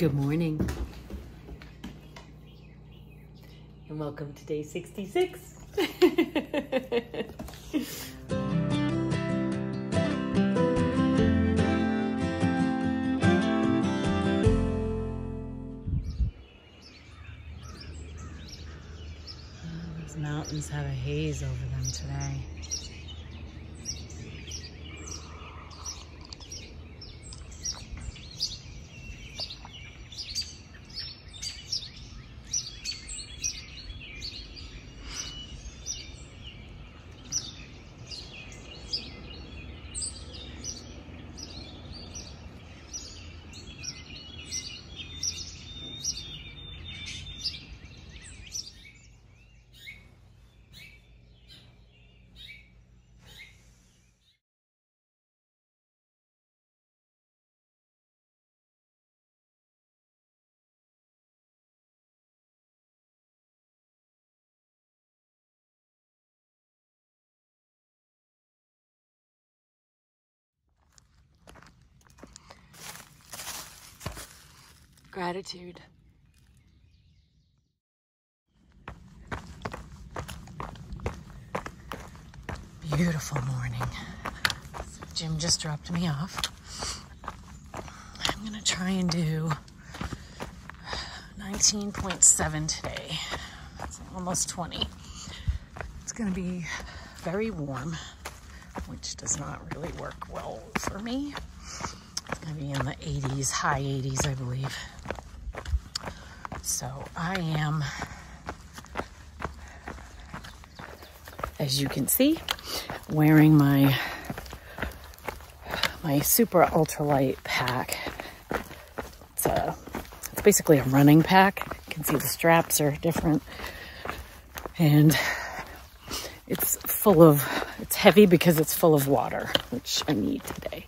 Good morning. And welcome to day 66. Those mountains have a haze over them today. Gratitude. Beautiful morning. So Jim just dropped me off. I'm gonna try and do 19.7 today. That's almost 20. It's gonna be very warm, which does not really work well for me. It's gonna be in the 80s, high 80s, I believe. So I am, as you can see, wearing my super ultralight pack. It's basically a running pack. You can see the straps are different, and it's heavy because it's full of water, which I need today.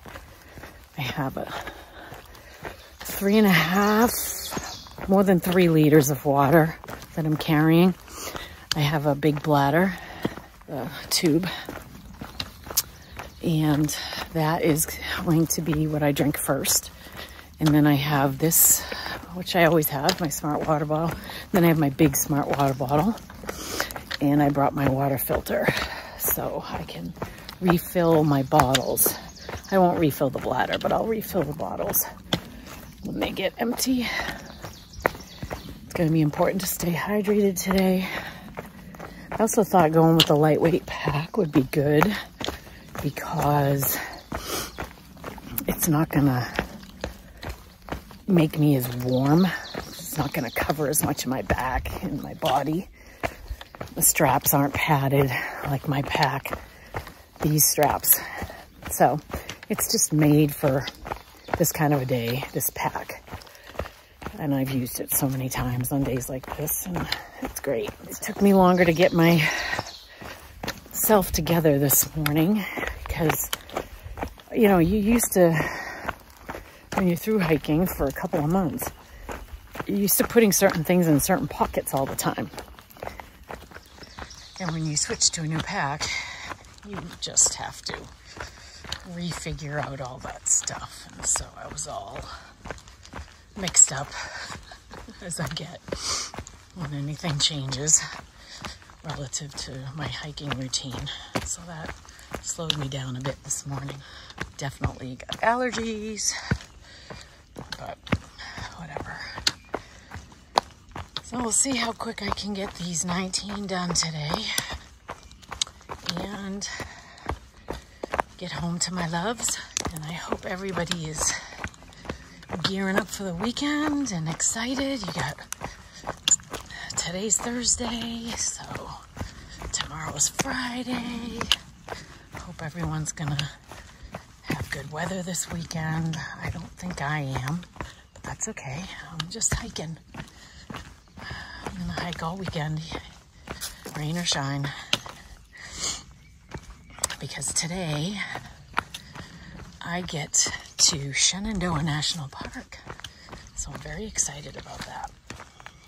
I have a 3.5, more than 3 liters of water that I'm carrying. I have a big bladder tube, and that is going to be what I drink first. And then I have this, which I always have, my smart water bottle. Then I have my big smart water bottle, and I brought my water filter so I can refill my bottles. I won't refill the bladder, but I'll refill the bottles when they get empty. It's going to be important to stay hydrated today. I also thought going with a lightweight pack would be good because it's not going to make me as warm. It's not going to cover as much of my back and my body. The straps aren't padded like my pack, these straps. So it's just made for this kind of a day, this pack. And I've used it so many times on days like this, and it's great. It took me longer to get myself together this morning because, you know, you used to, when you're through hiking for a couple of months, you're used to putting certain things in certain pockets all the time. And when you switch to a new pack, you just have to refigure out all that stuff. And so I was all mixed up as I get when anything changes relative to my hiking routine. So that slowed me down a bit this morning. Definitely got allergies, but whatever. So we'll see how quick I can get these 19 done today and get home to my loves. And I hope everybody is gearing up for the weekend and excited. You got, today's Thursday, so tomorrow's Friday. Hope everyone's gonna have good weather this weekend. I don't think I am, but that's okay. I'm just hiking. I'm gonna hike all weekend, rain or shine, because today I get to Shenandoah National Park. So I'm very excited about that.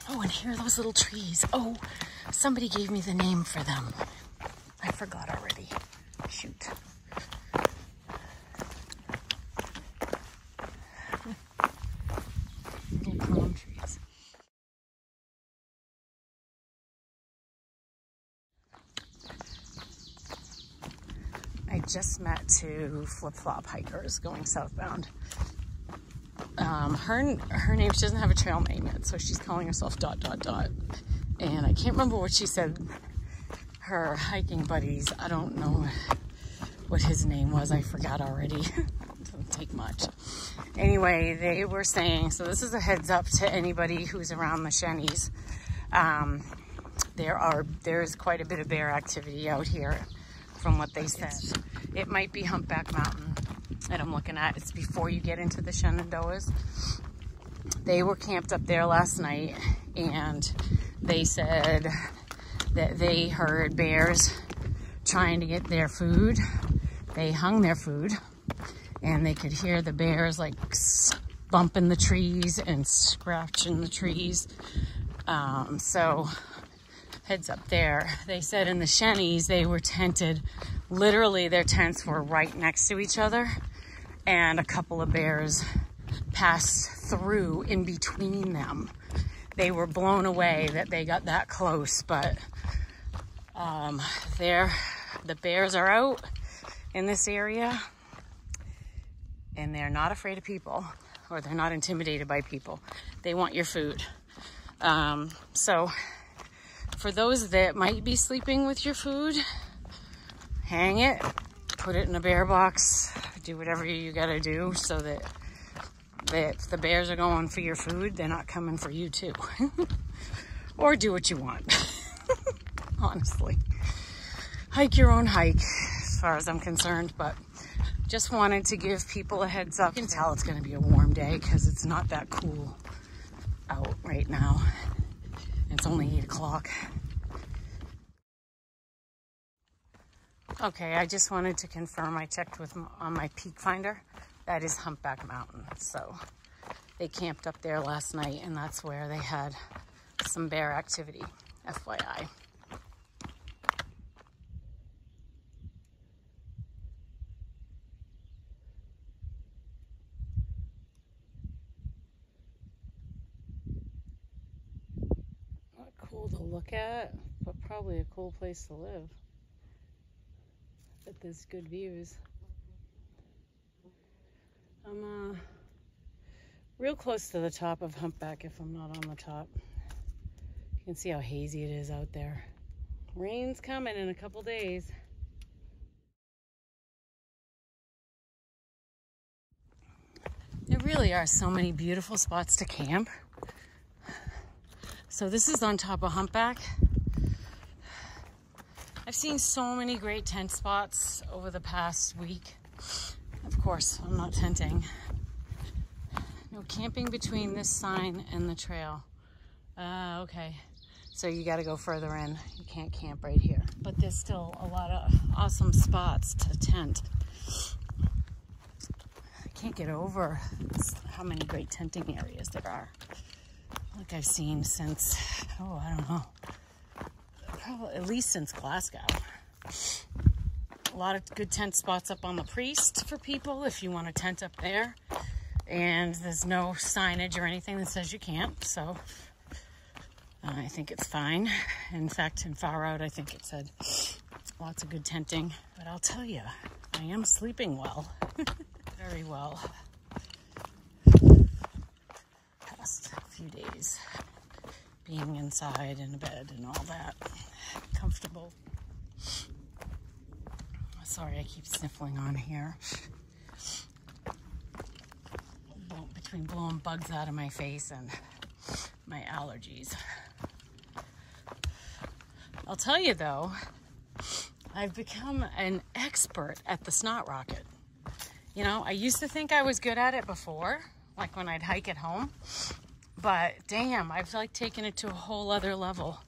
Oh, and here are those little trees. Oh, somebody gave me the name for them. I forgot already. Shoot. Little just met two flip-flop hikers going southbound. Her name, she doesn't have a trail name yet, so she's calling herself ... And I can't remember what she said. Her hiking buddies, I don't know what his name was. I forgot already. Doesn't take much. Anyway, they were saying, so this is a heads up to anybody who's around the Shennies. There's quite a bit of bear activity out here from what they said. It might be Humpback Mountain that I'm looking at. It's before you get into the Shenandoahs. They were camped up there last night, and they said that they heard bears trying to get their food. They hung their food, and they could hear the bears like bumping the trees and scratching the trees. So heads up there. They said in the Shennies they were tented. Literally their tents were right next to each other, and a couple of bears passed through in between them. They were blown away that they got that close, but the bears are out in this area, and they're not afraid of people, or they're not intimidated by people. They want your food. So for those that might be sleeping with your food, hang it, put it in a bear box, do whatever you gotta do so that if the bears are going for your food, they're not coming for you too. Or do what you want. Honestly. Hike your own hike, as far as I'm concerned, but just wanted to give people a heads up. You can tell it's gonna be a warm day because it's not that cool out right now. It's only 8 o'clock. Okay, I just wanted to confirm I checked on my peak finder. That is Humpback Mountain. So they camped up there last night, and that's where they had some bear activity, FYI. Not cool to look at, but probably a cool place to live. But there's good views. I'm real close to the top of Humpback if I'm not on the top. You can see how hazy it is out there. Rain's coming in a couple days. There really are so many beautiful spots to camp. So this is on top of Humpback. I've seen so many great tent spots over the past week. Of course, I'm not tenting. No camping between this sign and the trail. Okay. So you gotta go further in. You can't camp right here. But there's still a lot of awesome spots to tent. I can't get over how many great tenting areas there are. Like I've seen since, I don't know. Probably at least since Glasgow. A lot of good tent spots up on the Priest for people if you want to tent up there. And there's no signage or anything that says you can't, so I think it's fine. In fact, in Far Out, I think it said lots of good tenting. But I'll tell you, I am sleeping well. Very well. Past a few days being inside in a bed and all that. Comfortable. Sorry, I keep sniffling on here. Between blowing bugs out of my face and my allergies. I'll tell you though, I've become an expert at the snot rocket. You know, I used to think I was good at it before, like when I'd hike at home, but damn, I've like taken it to a whole other level.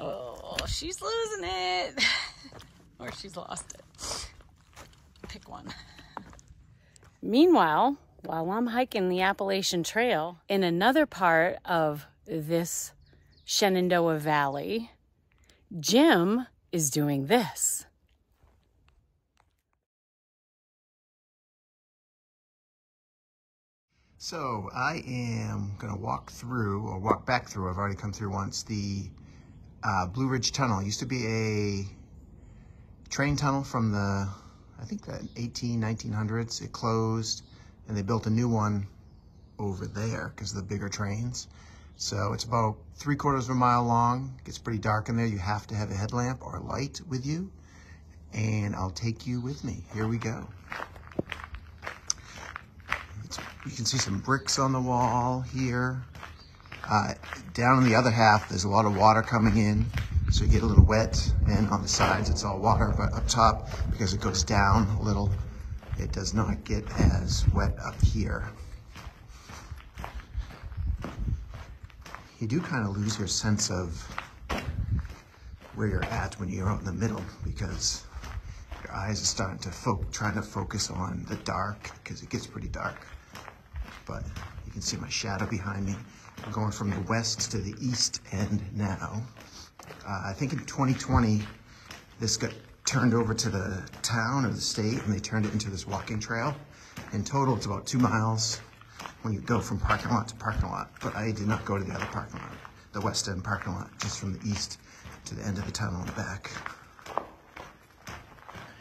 Oh, she's losing it. Or she's lost it. Pick one. Meanwhile, while I'm hiking the Appalachian Trail, in another part of this Shenandoah Valley, Jim is doing this. So I am gonna walk through, or walk back through, I've already come through once, the Blue Ridge Tunnel. It used to be a train tunnel from the, I think the 1900s. It closed and they built a new one over there because of the bigger trains. So it's about 3/4 of a mile long. It gets pretty dark in there. You have to have a headlamp or a light with you. And I'll take you with me. Here we go. You can see some bricks on the wall here. Down on the other half, there's a lot of water coming in, so you get a little wet, and on the sides it's all water, but up top, because it goes down a little, it does not get as wet up here. You do kind of lose your sense of where you're at when you're out in the middle, because your eyes are starting to trying to focus on the dark, because it gets pretty dark. But you can see my shadow behind me. I'm going from the west to the east end now. I think in 2020, this got turned over to the town or the state, and they turned it into this walking trail. In total, it's about 2 miles when you go from parking lot to parking lot. But I did not go to the other parking lot, the west end parking lot, just from the east to the end of the tunnel in the back.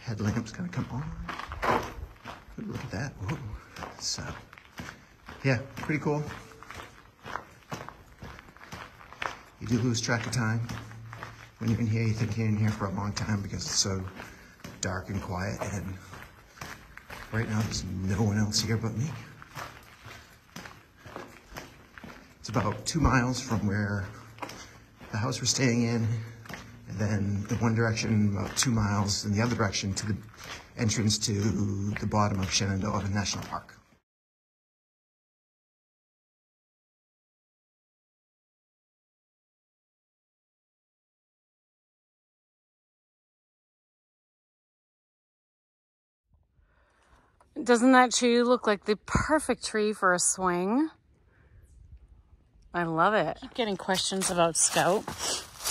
Headlamp's gonna come on. Ooh, look at that. Whoa. So, yeah, pretty cool. You do lose track of time. When you're in here, you think you're in here for a long time because it's so dark and quiet, and right now there's no one else here but me. It's about 2 miles from where the house we're staying in, and then in one direction about 2 miles in the other direction to the entrance to the bottom of Shenandoah National Park. Doesn't that tree look like the perfect tree for a swing? I love it. I keep getting questions about Scout,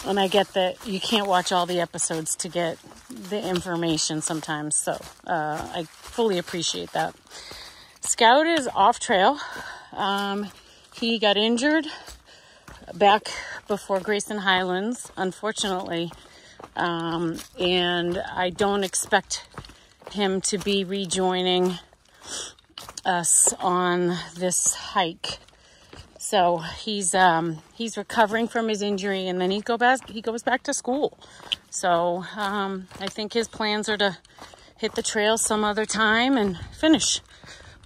and I get that you can't watch all the episodes to get the information sometimes, so I fully appreciate that. Scout is off trail. He got injured back before Grayson Highlands, unfortunately, and I don't expect him to be rejoining us on this hike. So he's recovering from his injury, and then he goes back to school. So I think his plans are to hit the trail some other time and finish.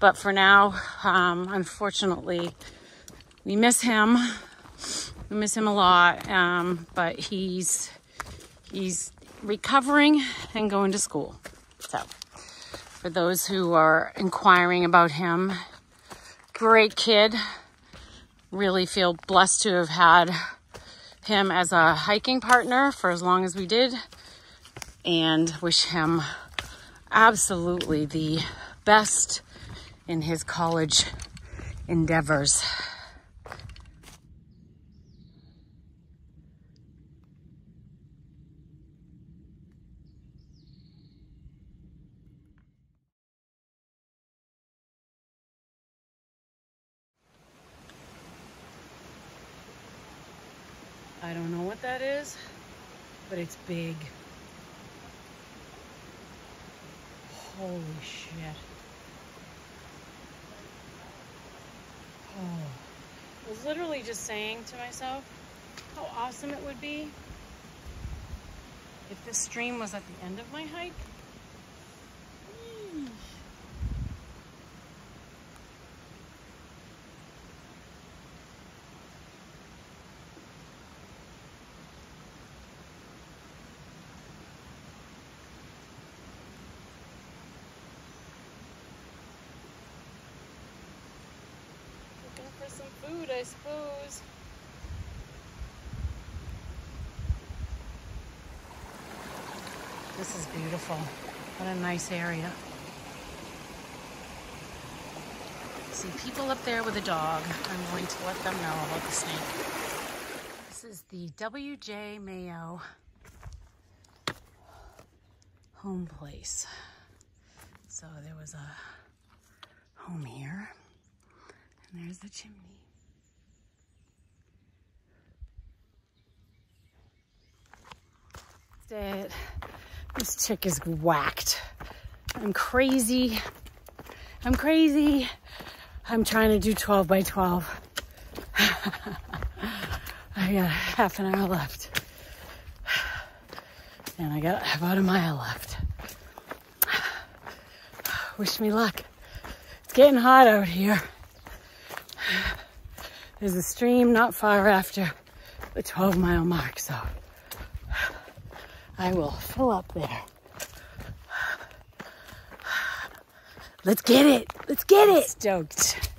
But for now, unfortunately, we miss him. We miss him a lot. But he's recovering and going to school. So for those who are inquiring about him, great kid. Really feel blessed to have had him as a hiking partner for as long as we did, and wish him absolutely the best in his college endeavors. I don't know what that is, but it's big. Holy shit. Oh. I was literally just saying to myself how awesome it would be if this stream was at the end of my hike. For some food, I suppose. This is beautiful. What a nice area. See people up there with a dog. I'm going to let them know about the snake. This is the W.J. Mayo home place. So there was a home here. And there's the chimney. That's it. This chick is whacked. I'm crazy. I'm crazy. I'm trying to do 12 by 12. I got half an hour left. And I got about a mile left. Wish me luck. It's getting hot out here. There's a stream not far after the 12-mile mark, so I will fill up there. Let's get it. Let's get it. Stoked.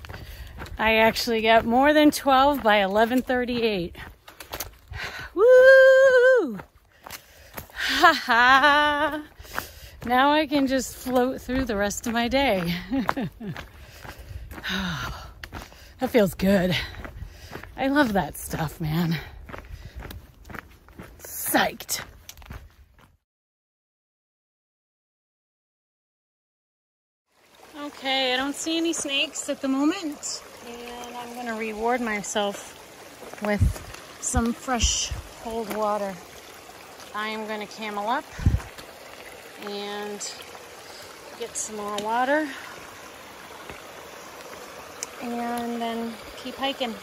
I actually got more than 12 by 11:38. Woo! Ha ha! Now I can just float through the rest of my day. That feels good. I love that stuff, man. Psyched. Okay, I don't see any snakes at the moment, and I'm gonna reward myself with some fresh cold water. I am gonna camel up and get some more water and then keep hiking.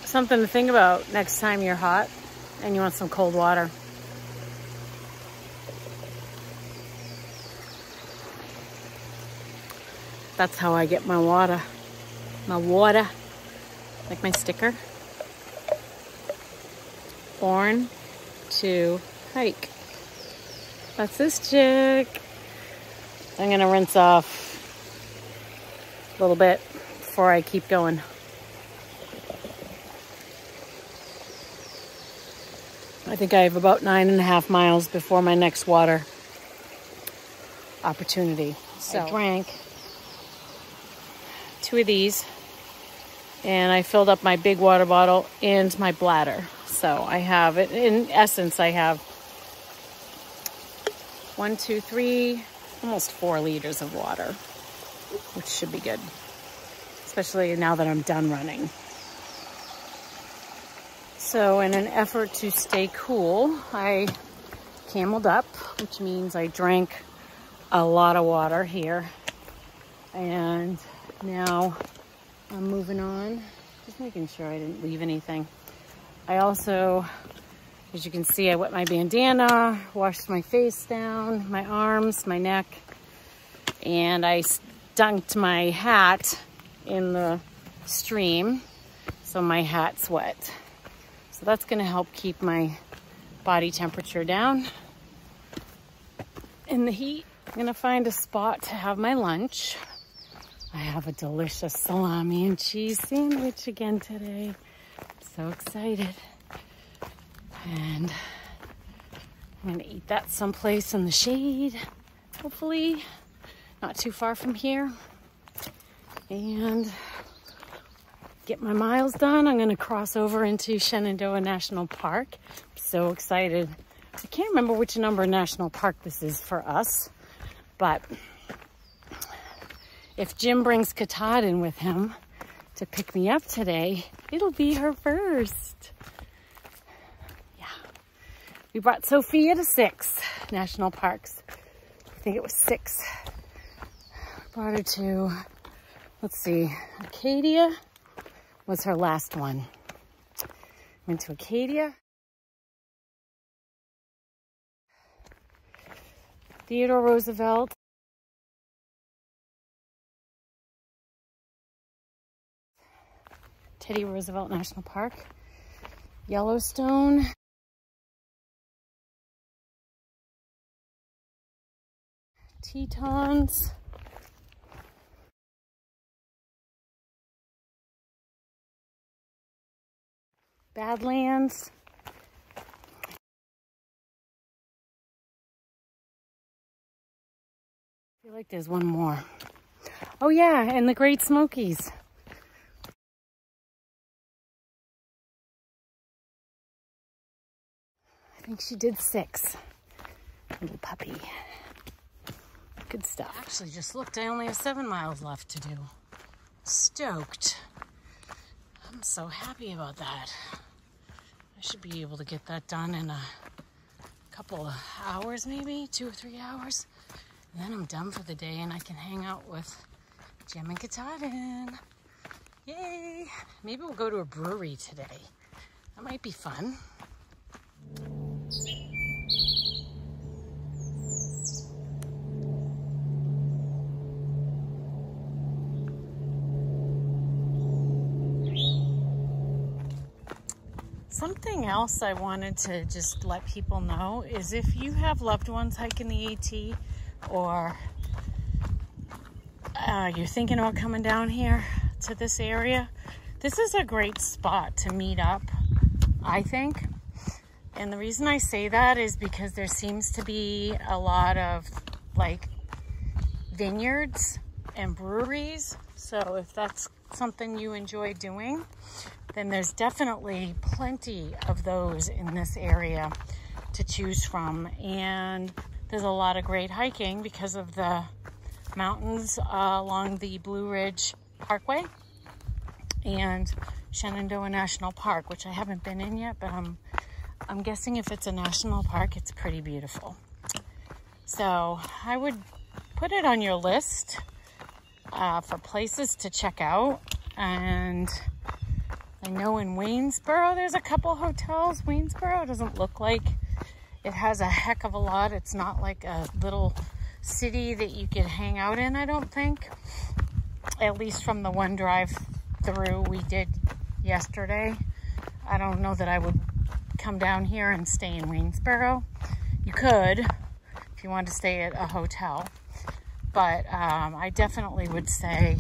Something to think about next time you're hot and you want some cold water. That's how I get my water. My water. Like my sticker. Born to hike. That's this chick. I'm gonna rinse off a little bit before I keep going. I think I have about 9.5 miles before my next water opportunity. So I drank 2 of these and I filled up my big water bottle and my bladder. So I have, in essence, I have 1, 2, 3, almost 4 liters of water, which should be good, especially now that I'm done running. So in an effort to stay cool, I cameled up, which means I drank a lot of water here. And now I'm moving on, just making sure I didn't leave anything. I also, as you can see, I wet my bandana, washed my face down, my arms, my neck, and I dunked my hat in the stream, so my hat's wet. So that's gonna help keep my body temperature down in the heat. I'm gonna find a spot to have my lunch. I have a delicious salami and cheese sandwich again today. I'm so excited. And I'm gonna eat that someplace in the shade, hopefully not too far from here. And get my miles done. I'm gonna cross over into Shenandoah National Park. I'm so excited. I can't remember which number national park this is for us, but if Jim brings Katahdin with him to pick me up today, it'll be her first. Yeah. We brought Sophia to 6 national parks. I think it was 6. Brought her to, let's see, Acadia was her last one. Went to Acadia. Theodore Roosevelt. Teddy Roosevelt National Park, Yellowstone, Tetons, Badlands, I feel like there's one more. Oh yeah, and the Great Smokies. I think she did 6. Little puppy. Good stuff. Actually, just looked. I only have 7 miles left to do. Stoked. I'm so happy about that. I should be able to get that done in a couple of hours, maybe 2 or 3 hours. And then I'm done for the day and I can hang out with Jim and Katahdin. Yay! Maybe we'll go to a brewery today. That might be fun. Something else I wanted to just let people know is if you have loved ones hiking the AT, or you're thinking about coming down here to this area, this is a great spot to meet up, I think. And the reason I say that is because there seems to be a lot of like vineyards and breweries. So if that's something you enjoy doing, then there's definitely plenty of those in this area to choose from. And there's a lot of great hiking because of the mountains along the Blue Ridge Parkway and Shenandoah National Park, which I haven't been in yet, but I'm guessing if it's a national park, it's pretty beautiful. So I would put it on your list for places to check out. And I know in Waynesboro, there's a couple hotels. Waynesboro doesn't look like it has a heck of a lot. It's not like a little city that you could hang out in, I don't think. At least from the one drive through we did yesterday. I don't know that I would come down here and stay in Waynesboro. You could if you wanted to stay at a hotel. But I definitely would say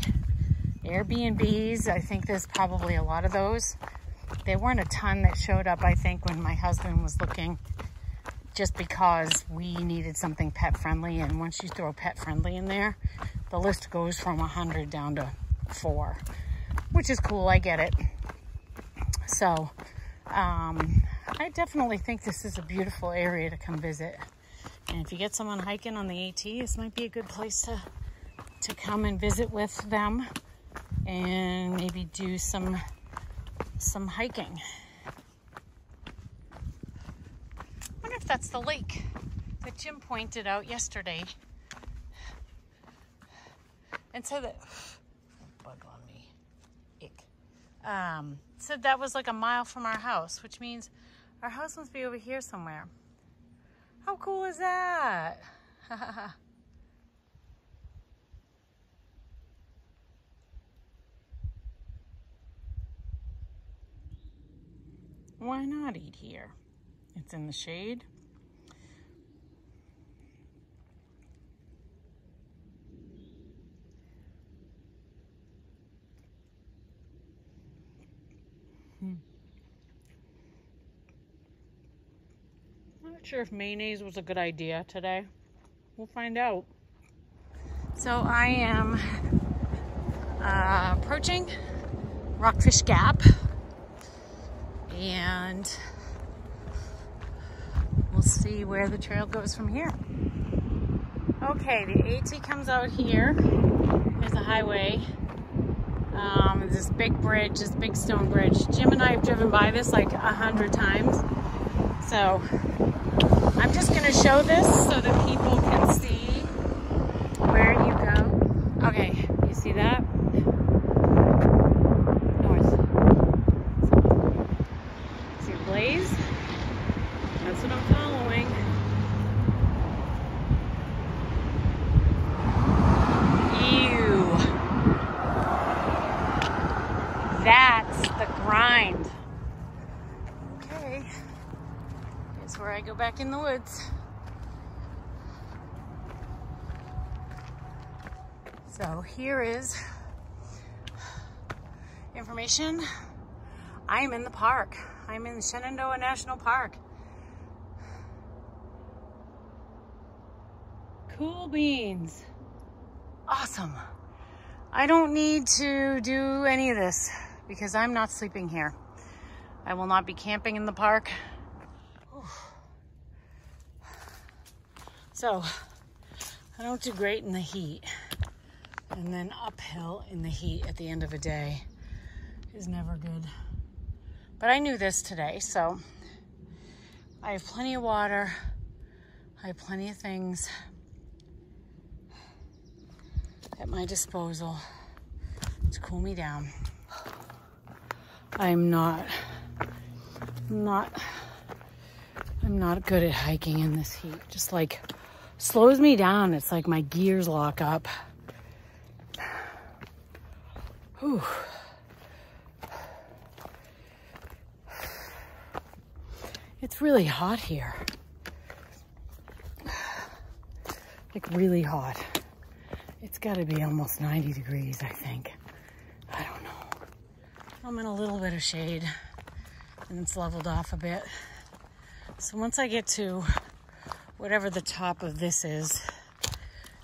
Airbnbs. I think there's probably a lot of those. There weren't a ton that showed up, I think, when my husband was looking, just because we needed something pet friendly. And once you throw pet friendly in there, the list goes from 100 down to 4, which is cool. I get it. So I definitely think this is a beautiful area to come visit. And if you get someone hiking on the AT, this might be a good place to come and visit with them and maybe do some hiking. I wonder if that's the lake that Jim pointed out yesterday and said that bug on me. Ick. Said that was like a mile from our house, which means our house must be over here somewhere. How cool is that? Why not eat here? It's in the shade. Sure if mayonnaise was a good idea today. We'll find out. So I am approaching Rockfish Gap, and we'll see where the trail goes from here. Okay, the AT comes out here. There's a highway. This big bridge, this big stone bridge. Jim and I have driven by this like 100 times. So I'm just gonna show this so that people can see where you go. Okay, you see that? North. See the blaze? That's what I'm following. Ew. That's the grind. Okay. Here's where I go back in the woods. So here is information. I am in the park. I'm in Shenandoah National Park. Cool beans. Awesome. I don't need to do any of this because I'm not sleeping here. I will not be camping in the park. So I don't do great in the heat. And then uphill in the heat at the end of a day is never good. But I knew this today, so I have plenty of water. I have plenty of things at my disposal to cool me down. I'm not good at hiking in this heat. Just like slows me down. It's like my gears lock up. Whew. It's really hot here. Like really hot. It's got to be almost 90 degrees, I think. I don't know. I'm in a little bit of shade and it's leveled off a bit. So once I get to whatever the top of this is,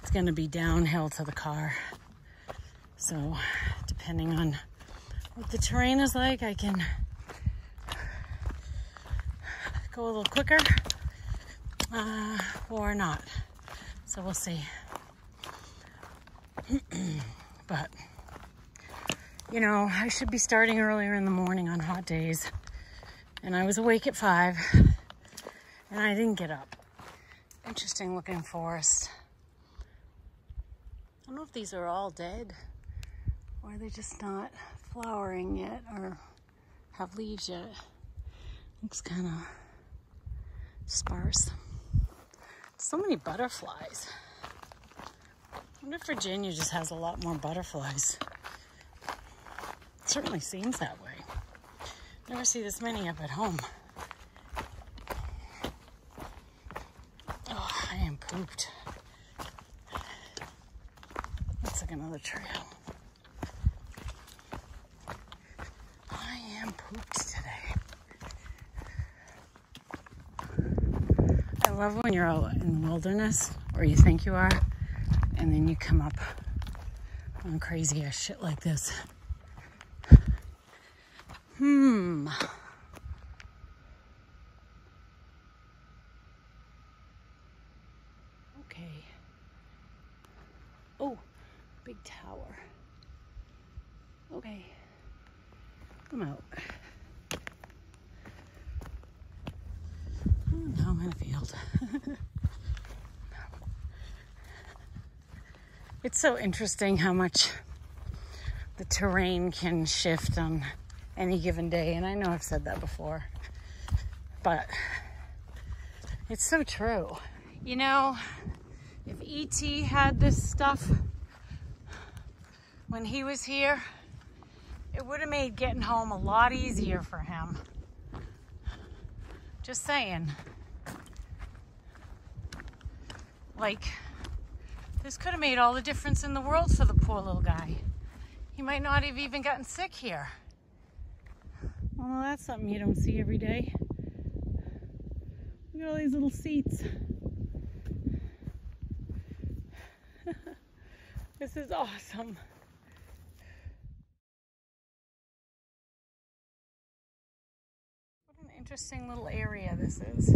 it's going to be downhill to the car. So depending on what the terrain is like, I can go a little quicker or not. So we'll see. But, you know, I should be starting earlier in the morning on hot days. And I was awake at 5 and I didn't get up. Interesting looking forest. I don't know if these are all dead or they're just not flowering yet or have leaves yet. Looks kind of sparse. So many butterflies. I wonder if Virginia just has a lot more butterflies. It certainly seems that way. Never see this many up at home. Oh, I am pooped. Looks like another trail. I am pooped today. I love when you're out in the wilderness, or you think you are, and then you come up on crazy ass shit like this. Okay. Oh, big tower. Okay. I'm out. Oh, now I'm in a field. It's so interesting how much the terrain can shift on any given day. And I know I've said that before, but it's so true. You know, if E.T. had this stuff when he was here, it would have made getting home a lot easier for him. Just saying. Like, this could have made all the difference in the world for the poor little guy. He might not have even gotten sick here. Well, that's something you don't see every day. Look Look at all these little seats. This is awesome. What an interesting little area this is.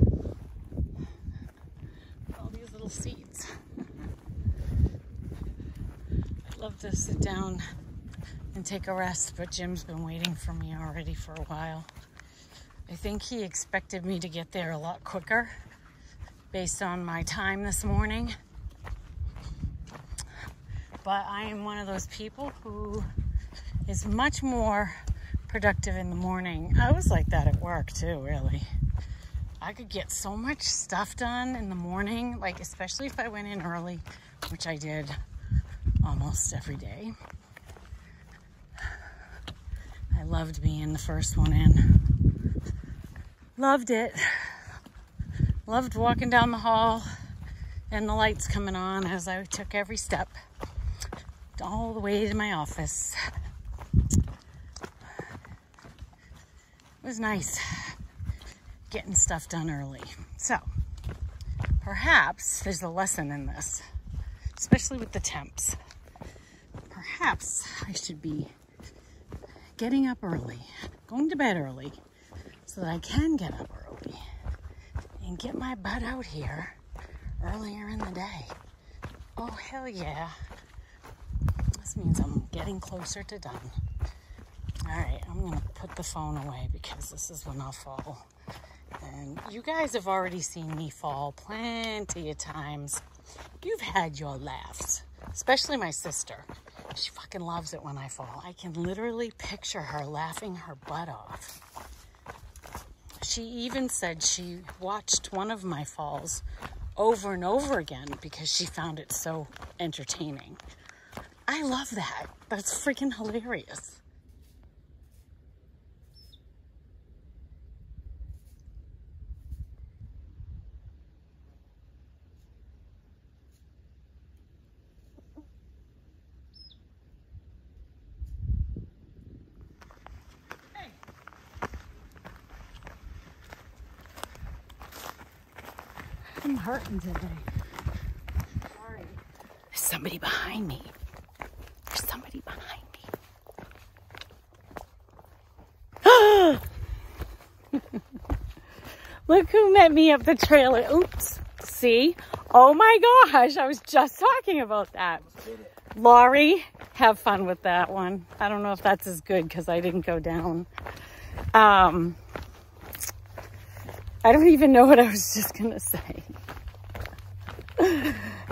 All these little seats. I'd love to sit down and take a rest, but Jim's been waiting for me already for a while. I think he expected me to get there a lot quicker based on my time this morning. But I am one of those people who is much more productive in the morning. I was like that at work too, really. I could get so much stuff done in the morning, like especially if I went in early, which I did almost every day. I loved being the first one in. Loved it. Loved walking down the hall and the lights coming on as I took every step all the way to my office. It was nice getting stuff done early. So perhaps there's a lesson in this, especially with the temps. Perhaps I should be getting up early, going to bed early, so that I can get up early and get my butt out here earlier in the day. Oh, hell yeah. This means I'm getting closer to done. All right, I'm gonna put the phone away because this is when I'll fall. And you guys have already seen me fall plenty of times. You've had your laughs, especially my sister. She fucking loves it when I fall. I can literally picture her laughing her butt off. She even said she watched one of my falls over and over again because she found it so entertaining. I love that. That's freaking hilarious. I'm hurting today. Sorry. There's somebody behind me. There's somebody behind me. Look who met me up the trailer. Oops. See? Oh my gosh. I was just talking about that. Laurie, have fun with that one. I don't know if that's as good because I didn't go down. I don't even know what I was just going to say.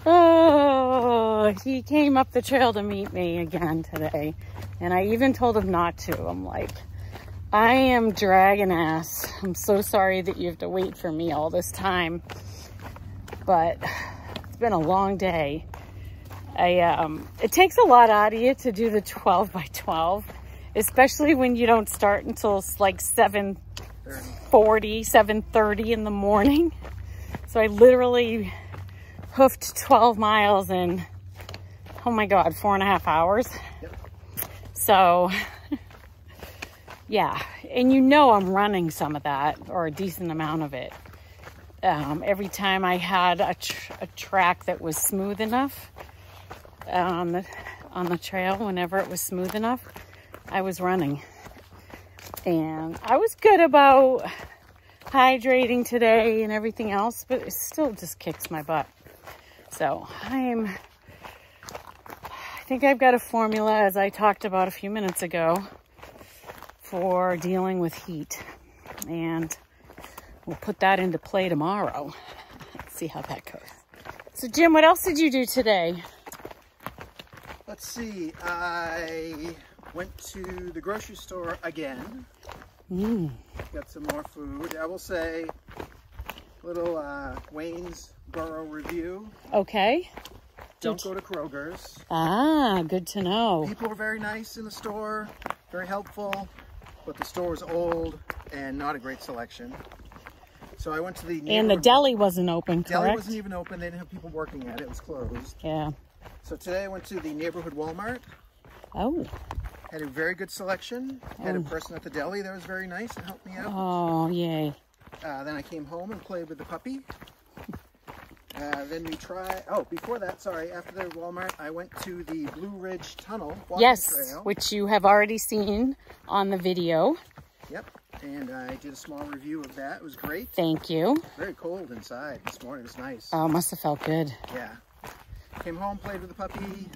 Oh, he came up the trail to meet me again today. And I even told him not to. I'm like, I am dragging ass. I'm so sorry that you have to wait for me all this time. But it's been a long day. It takes a lot out of you to do the 12 by 12, especially when you don't start until like 7:40, 7:30 in the morning. So I literally hoofed 12 miles in, oh my God, 4.5 hours. Yep. So yeah, and you know I'm running some of that, or a decent amount of it. Every time I had a track that was smooth enough on the trail, whenever it was smooth enough, I was running. And I was good about hydrating today and everything else, but it still just kicks my butt. So I think I've got a formula, as I talked about a few minutes ago, for dealing with heat. And we'll put that into play tomorrow. Let's see how that goes. So Jim, what else did you do today? Let's see. I went to the grocery store again. Got some more food. I will say, little Waynesboro review. Okay. Don't go to Kroger's. Ah, good to know. People were very nice in the store, very helpful, but the store was old and not a great selection. So I went to the... And the deli wasn't open, correct? Deli wasn't even open. They didn't have people working at it. It was closed. Yeah. So today I went to the neighborhood Walmart. Oh. Had a very good selection. Had a person at the deli that was very nice and helped me out. Oh, yay. Then I came home and played with the puppy. Then we before that, sorry, after the Walmart, I went to the Blue Ridge Tunnel walking trail. Which you have already seen on the video. Yep, and I did a small review of that. It was great. Thank you. Very cold inside this morning. It was nice. Oh, must have felt good. Yeah. Came home, played with the puppy.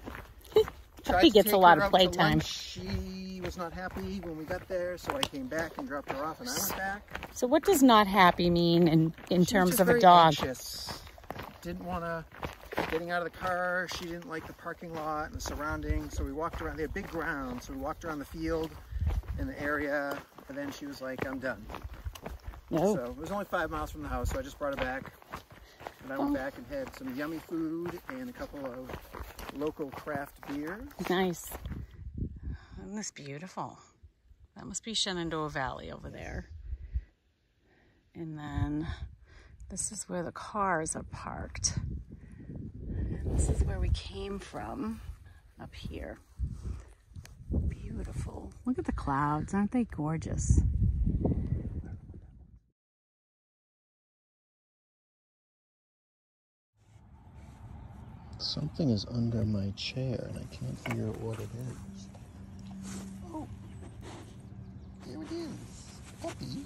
Puppy gets a lot of playtime. She was not happy when we got there, so I came back and dropped her off, and I went back. So what does not happy mean in terms of a dog? Anxious. Didn't want to getting out of the car. She didn't like the parking lot and the surroundings, so we walked around. They had big ground, so we walked around the field in the area, and then she was like, I'm done. No. So it was only 5 miles from the house, so I just brought her back. And I went back and had some yummy food and a couple of local craft beers. Nice. Isn't this beautiful? That must be Shenandoah Valley over there. And then this is where the cars are parked. And this is where we came from, up here. Beautiful. Look at the clouds. Aren't they gorgeous? Something is under my chair and I can't figure out what it is. Oh, here it is. Puppy.